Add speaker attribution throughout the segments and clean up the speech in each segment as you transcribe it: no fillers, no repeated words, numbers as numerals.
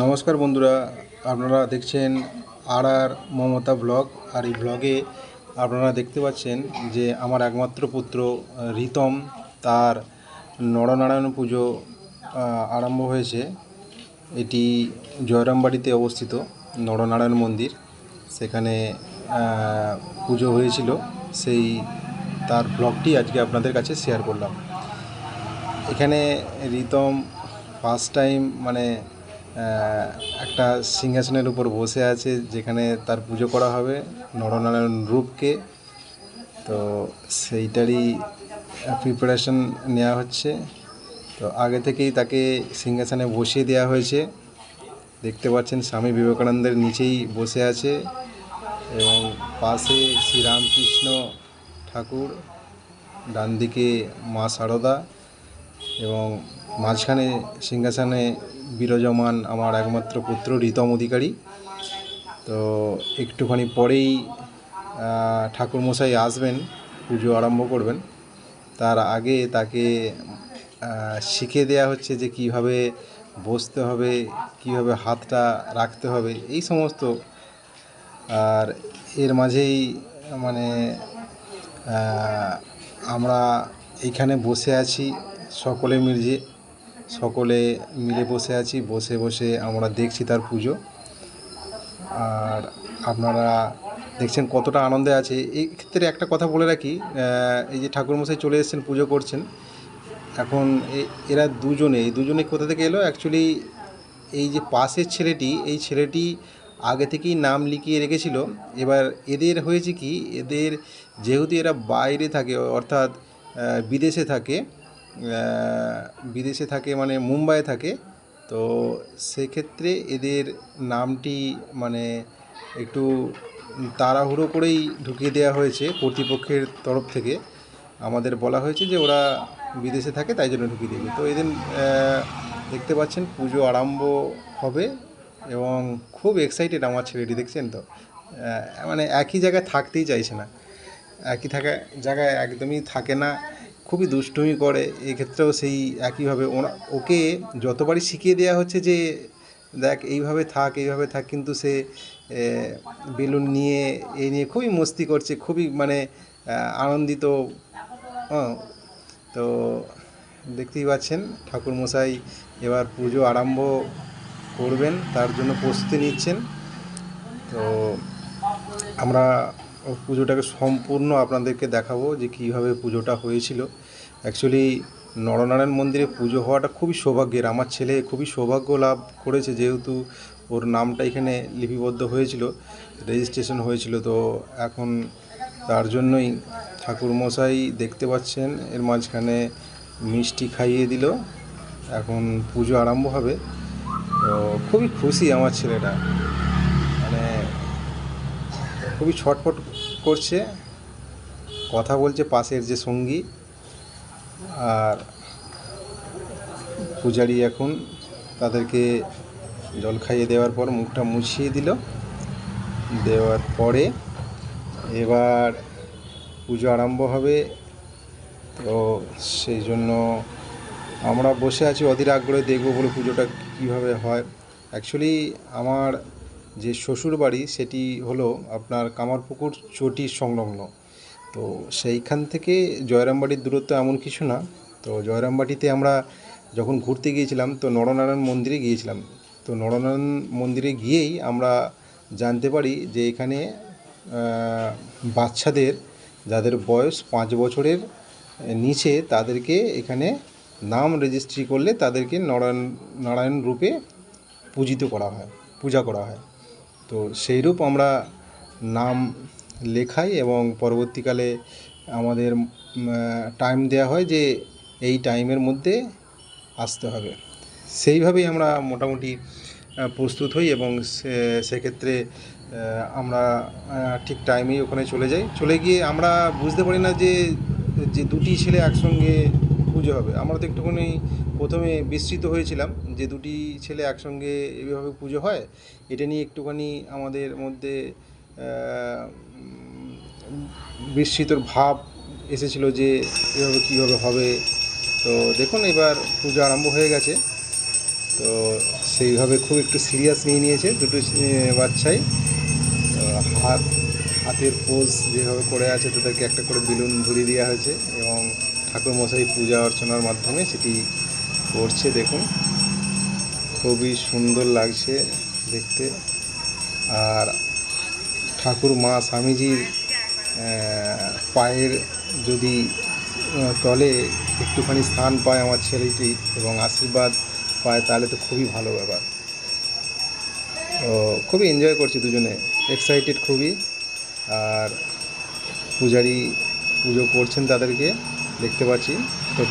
Speaker 1: নমস্কার বন্ধুরা, আপনারা দেখছেন আর মমতা ব্লগ। আর এই ব্লগে আপনারা দেখতে পাচ্ছেন যে আমার একমাত্র পুত্র রিতম, তার নরনারায়ণ পুজো আরম্ভ হয়েছে। এটি জয়রামবাড়িতে অবস্থিত নরনারায়ণ মন্দির, সেখানে পুজো হয়েছিল। সেই তার ব্লগটি আজকে আপনাদের কাছে শেয়ার করলাম। এখানে রিতম ফার্স্ট টাইম একটা সিংহাসনের উপর বসে আছে, যেখানে তার পুজো করা হবে নরনারায়ণ রূপকে। তো সেইটারই প্রিপারেশন নেওয়া হচ্ছে। তো আগে থেকেই তাকে সিংহাসনে বসিয়ে দেওয়া হয়েছে। দেখতে পাচ্ছেন স্বামী বিবেকানন্দের নিচেই বসে আছে এবং পাশে শ্রীরামকৃষ্ণ ঠাকুর, ডান দিকে মা শারদা এবং মাঝখানে সিংহাসনে বিরাজমান আমার একমাত্র পুত্র রিতম অধিকারী। তো একটুখানি পরেই ঠাকুরমশাই আসবেন, পুজো আরম্ভ করবেন। তার আগে তাকে শিখিয়ে দেওয়া হচ্ছে যে কীভাবে বসতে হবে, কীভাবে হাতটা রাখতে হবে, এই সমস্ত। আর এর মাঝেই মানে আমরা এইখানে বসে আছি, সকলে মিলে বসে আছি। বসে বসে আমরা দেখছি তার পুজো। আর আপনারা দেখছেন কতটা আনন্দে আছে। এই ক্ষেত্রে একটা কথা বলে রাখি, এই যে ঠাকুরমশাই চলে এসেছেন, পুজো করছেন এখন। এই দুজনে কোথা থেকে এলো অ্যাকচুয়ালি, এই যে পাশের ছেলেটি, এই ছেলেটি আগে থেকেই নাম লিখিয়ে রেখেছিল। এবার এদের হয়েছে কি, এদের যেহেতু এরা বাইরে থাকে, অর্থাৎ বিদেশে থাকে মানে মুম্বাইয়ে থাকে, তো সেক্ষেত্রে এদের নামটি একটু তাড়াহুড়ো করেই ঢুকিয়ে দেওয়া হয়েছে কর্তৃপক্ষের তরফ থেকে। আমাদের বলা হয়েছে যে ওরা বিদেশে থাকে, তাই জন্য ঢুকিয়ে দেবে। তো এদের দেখতে পাচ্ছেন পুজো আরম্ভ হবে এবং খুব এক্সাইটেড আমার ছেলেটি, দেখছেন তো। একই জায়গায় থাকতেই চাইছে না, জায়গায় একদমই থাকে না, খুবই দুষ্টুমি করে। এক্ষেত্রেও সেই একইভাবে ওকে যতবারই শিখিয়ে দেওয়া হচ্ছে যে দেখ এইভাবে থাক, কিন্তু সে বেলুন নিয়ে নিয়ে খুবই মস্তি করছে, খুবই আনন্দিত। তো দেখতেই পাচ্ছেন ঠাকুরমশাই এবার পুজো আরম্ভ করবেন, তার জন্য প্রস্তুতি নিচ্ছেন। তো আমরা পুজোটাকে সম্পূর্ণ আপনাদেরকে দেখাবো যে কীভাবে পুজোটা হয়েছিল। অ্যাকচুয়ালি নরনারায়ণ মন্দিরে পুজো হওয়াটা খুবই সৌভাগ্যের। আমার ছেলে খুবই সৌভাগ্য লাভ করেছে, যেহেতু ওর নামটা এখানে লিপিবদ্ধ হয়েছিল, রেজিস্ট্রেশন হয়েছিল। তো এখন তার জন্যই ঠাকুরমশাই দেখতে পাচ্ছেন এর মাঝখানে মিষ্টি খাইয়ে দিল, এখন পুজো আরম্ভ হবে। তো খুবই খুশি আমার ছেলেটা, খুবই ছটফট করছে, কথা বলছে পাশের যে সঙ্গী। আর পূজারি এখন তাদেরকে জল খাইয়ে দেওয়ার পর মুখটা মুছিয়ে দেওয়ার পরে এবার পুজো আরম্ভ হবে। তো সেই জন্য আমরা বসে আছি অধীর আগ্রহে দেখব বলে পুজোটা কীভাবে হয়। অ্যাকচুয়ালি আমার যে শ্বশুর বাড়ি সেটি হলো আপনার কামারপুকুর চটির সংলগ্ন। তো সেইখান থেকে জয়রামবাড়ির দূরত্ব এমন কিছু না। তো জয়রামবাটিতে আমরা যখন ঘুরতে গিয়েছিলাম, তো নরনারায়ণ মন্দিরে গিয়েছিলাম। তো নরনারায়ণ মন্দিরে গিয়েই আমরা জানতে পারি যে এখানে বাচ্চাদের যাদের বয়স 5 বছরের নিচে, তাদেরকে এখানে নাম রেজিস্ট্রি করলে তাদেরকে নারায়ণ রূপে পূজা করা হয়। তো সেইরূপ আমরা নাম লেখাই এবং পরবর্তীকালে আমাদের টাইম দেওয়া হয় যে এই টাইমের মধ্যে আসতে হবে। সেইভাবেই আমরা মোটামুটি প্রস্তুত হই এবং সেক্ষেত্রে আমরা ঠিক টাইমেই ওখানে চলে গিয়ে আমরা বুঝতে পারি না যে দুটি ছেলে একসঙ্গে পুজো হবে। আমরা তো একটুখানি প্রথমে বিস্মিত হয়েছিলাম যে দুটি ছেলে একসঙ্গে এভাবে পুজো হয়, এটা নিয়ে একটুখানি আমাদের মধ্যে বিস্মিতর ভাব এসেছিল যে এভাবে কীভাবে হবে। তো দেখুন এবার পুজো আরম্ভ হয়ে গেছে। তো সেইভাবে খুব একটু সিরিয়াস নিয়ে নিয়েছে দুটো বাচ্চাই। হাত হাতের পোজ যেভাবে করে আছে তাদেরকে একটা করে বেলুন ধরিয়ে দেওয়া হয়েছে এবং ঠাকুরমশাই পূজা অর্চনার মাধ্যমে সেটি করছে। দেখুন খুবই সুন্দর লাগছে দেখতে। আর ঠাকুর মা স্বামীজির পায়ের যদি তলে একটুখানি স্থান পায় আমার ছেলেটি এবং আশীর্বাদ পায় তাহলে তো খুবই ভালো ব্যাপার। তো খুবই এনজয় করছি দুজনে, এক্সাইটেড খুবই। আর পূজারি পুজো করছেন তাদেরকে দেখতে পাচ্ছি। তো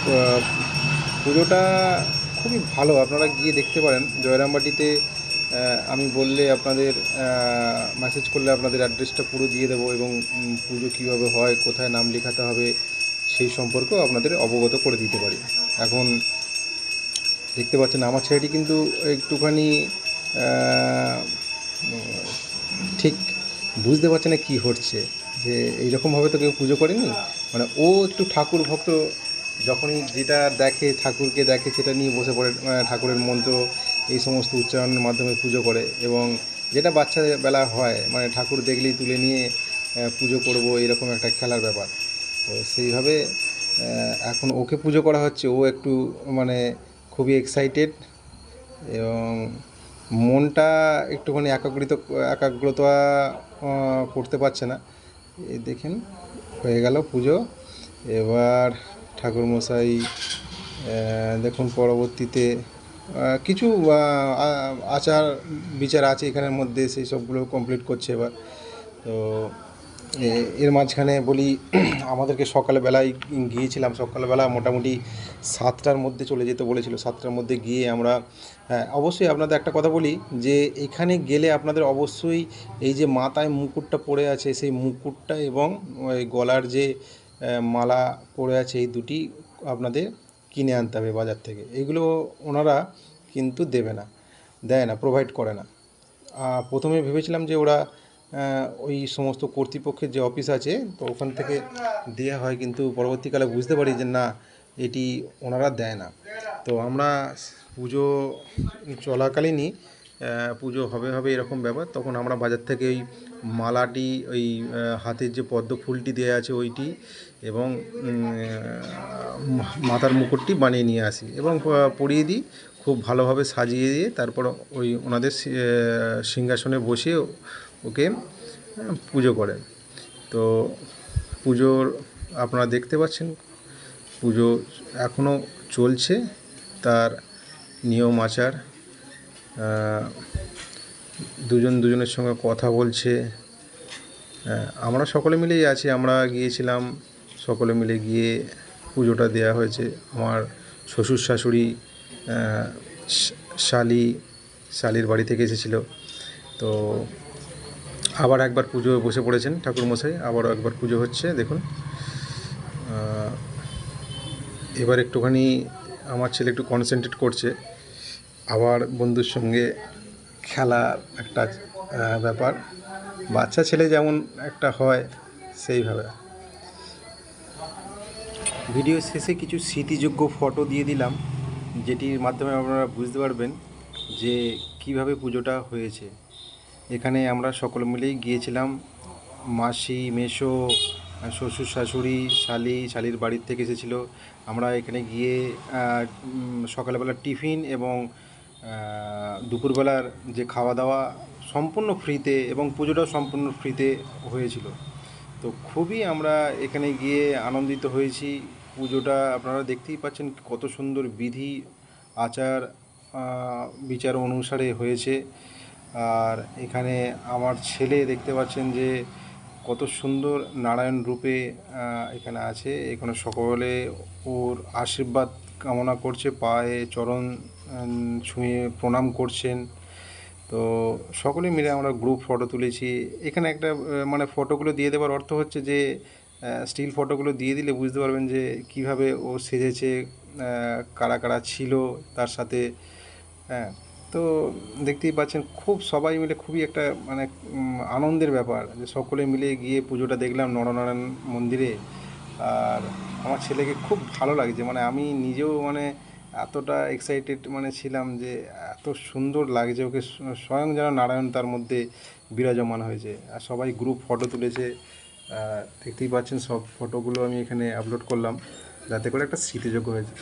Speaker 1: পুজোটা খুবই ভালো, আপনারা গিয়ে দেখতে পারেন জয়রামবাটিতে। আমি বললে আপনাদের মেসেজ করলে আপনাদের অ্যাড্রেসটা পুরো দিয়ে দেবো এবং পুজো কীভাবে হয়, কোথায় নাম লেখাতে হবে সেই সম্পর্কেও আপনাদের অবগত করে দিতে পারি। এখন দেখতে পাচ্ছেন আমার ছেলেটি কিন্তু একটুখানি ঠিক বুঝতে পারছে না কী হচ্ছে, যে এইরকমভাবে তো কেউ পুজো করেনি। মানে ও একটু ঠাকুর ভক্ত, যখনই যেটা দেখে ঠাকুরকে দেখে সেটা নিয়ে বসে পড়ে, ঠাকুরের মন্ত্র এই সমস্ত উচ্চারণের মাধ্যমে পুজো করে। এবং যেটা বাচ্চাদের বেলা হয়, মানে ঠাকুর দেখলেই তুলে নিয়ে পুজো করব এরকম একটা খেলার ব্যাপার। তো সেইভাবে এখন ওকে পুজো করা হচ্ছে, ও একটু মানে খুবই এক্সাইটেড এবং মনটা একটুখানি একাগ্রতা করতে পারছে না। এই দেখেন হয়ে গেল পুজো। এবার ঠাকুরমশাই দেখুন পরবর্তীতে কিছু আচার বিচার আছে এখানের মধ্যে, সেই সবগুলো কমপ্লিট করছে এবার। তো এর মাঝখানে বলি আমাদেরকে সকালবেলায় গিয়েছিলাম, সকালবেলা মোটামুটি 7টার মধ্যে চলে যেতে বলেছিল। 7টার মধ্যে গিয়ে আমরা, হ্যাঁ অবশ্যই আপনাদের একটা কথা বলি যে এখানে গেলে আপনাদের অবশ্যই এই যে মাথায় মুকুটটা পড়ে আছে সেই মুকুটটা এবং ওই গলার যে মালা পড়ে আছে এই দুটি আপনাদের কিনে আনতে হবে বাজার থেকে। এগুলো ওনারা কিন্তু দেয় না, প্রোভাইড করে না। প্রথমে ভেবেছিলাম যে ওরা ওই সমস্ত কর্তৃপক্ষের যে অফিস আছে তো ওখান থেকে দেওয়া হয়, কিন্তু পরবর্তীকালে বুঝতে পারি যে না, এটি ওনারা দেয় না। তো আমরা পুজো চলাকালীনই পুজো হবে এরকম ব্যাপার, তখন আমরা বাজার থেকে ওই মালাটি, ওই হাতের যে পদ্ম ফুলটি দেওয়া আছে ওইটি এবং মাথার মুকুটটি বানিয়ে নিয়ে আসি এবং পরিয়ে দিই, খুব ভালোভাবে সাজিয়ে দিয়ে তারপর ওই ওনাদের সিংহাসনে বসে ওকে পুজো করেন। তো পুজোর আপনারা দেখতে পাচ্ছেন পুজো এখনও চলছে, তার নিয়ম আচার, দুজনের সঙ্গে কথা বলছে। আমরা সকলে মিলেই আছি, আমরা গিয়েছিলাম সকলে মিলে গিয়ে পুজোটা দেওয়া হয়েছে। আমার শ্বশুর শাশুড়ি, শালির বাড়ি থেকে এসেছিলো। তো আবার একবার পুজো বসে পড়েছেন ঠাকুরমশাই, আবারও একবার পুজো হচ্ছে দেখুন। এবার একটুখানি আমার ছেলে একটু কনসেন্ট্রেট করছে, আবার বন্ধুর সঙ্গে খেলার একটা ব্যাপার, বাচ্চা ছেলে যেমন একটা হয় সেইভাবে। ভিডিও শেষে কিছু স্মৃতিযোগ্য ফটো দিয়ে দিলাম, যেটির মাধ্যমে আপনারা বুঝতে পারবেন যে কিভাবে পুজোটা হয়েছে। এখানে আমরা সকলে মিলেই গিয়েছিলাম, মাসি, মেসো, শ্বশুর শাশুড়ি, শালির বাড়ির থেকে এসেছিলো। আমরা এখানে গিয়ে সকালবেলা টিফিন এবং দুপুরবেলার যে খাওয়া দাওয়া সম্পূর্ণ ফ্রিতে এবং পুজোটাও সম্পূর্ণ ফ্রিতে হয়েছিল। তো খুবই আমরা এখানে গিয়ে আনন্দিত হয়েছি। পুজোটা আপনারা দেখতেই পাচ্ছেন কত সুন্দর বিধি আচার বিচার অনুসারে হয়েছে। আর এখানে আমার ছেলে দেখতে পাচ্ছেন যে কত সুন্দর নারায়ণ রূপে এখানে আছে। এখানে সকলে ওর আশীর্বাদ কামনা করছে, পায়ে চরণ ছুঁয়ে প্রণাম করছেন। তো সকলে মিলে আমরা গ্রুপ ফটো তুলেছি। এখানে একটা মানে ফটোগুলো দিয়ে দেওয়ার অর্থ হচ্ছে যে স্টিল ফটোগুলো দিয়ে দিলে বুঝতে পারবেন যে কিভাবে ও সেজেছে, কারা কারা ছিল তার সাথে। হ্যাঁ, তো দেখতেই পাচ্ছেন খুব সবাই মিলে খুবই একটা মানে আনন্দের ব্যাপার যে সকলে মিলে গিয়ে পুজোটা দেখলাম নরনারায়ণ মন্দিরে। আর আমার ছেলেকে খুব ভালো লাগছে, মানে আমি নিজেও মানে এতটা এক্সাইটেড মানে ছিলাম যে এত সুন্দর লাগছে ওকে, স্বয়ং যেন নারায়ণ তার মধ্যে বিরাজমান হয়েছে। আর সবাই গ্রুপ ফটো তুলেছে, দেখতেই পাচ্ছেন সব ফটোগুলো আমি এখানে আপলোড করলাম যাতে করে একটা স্মৃতিযোগ্য হয়েছে।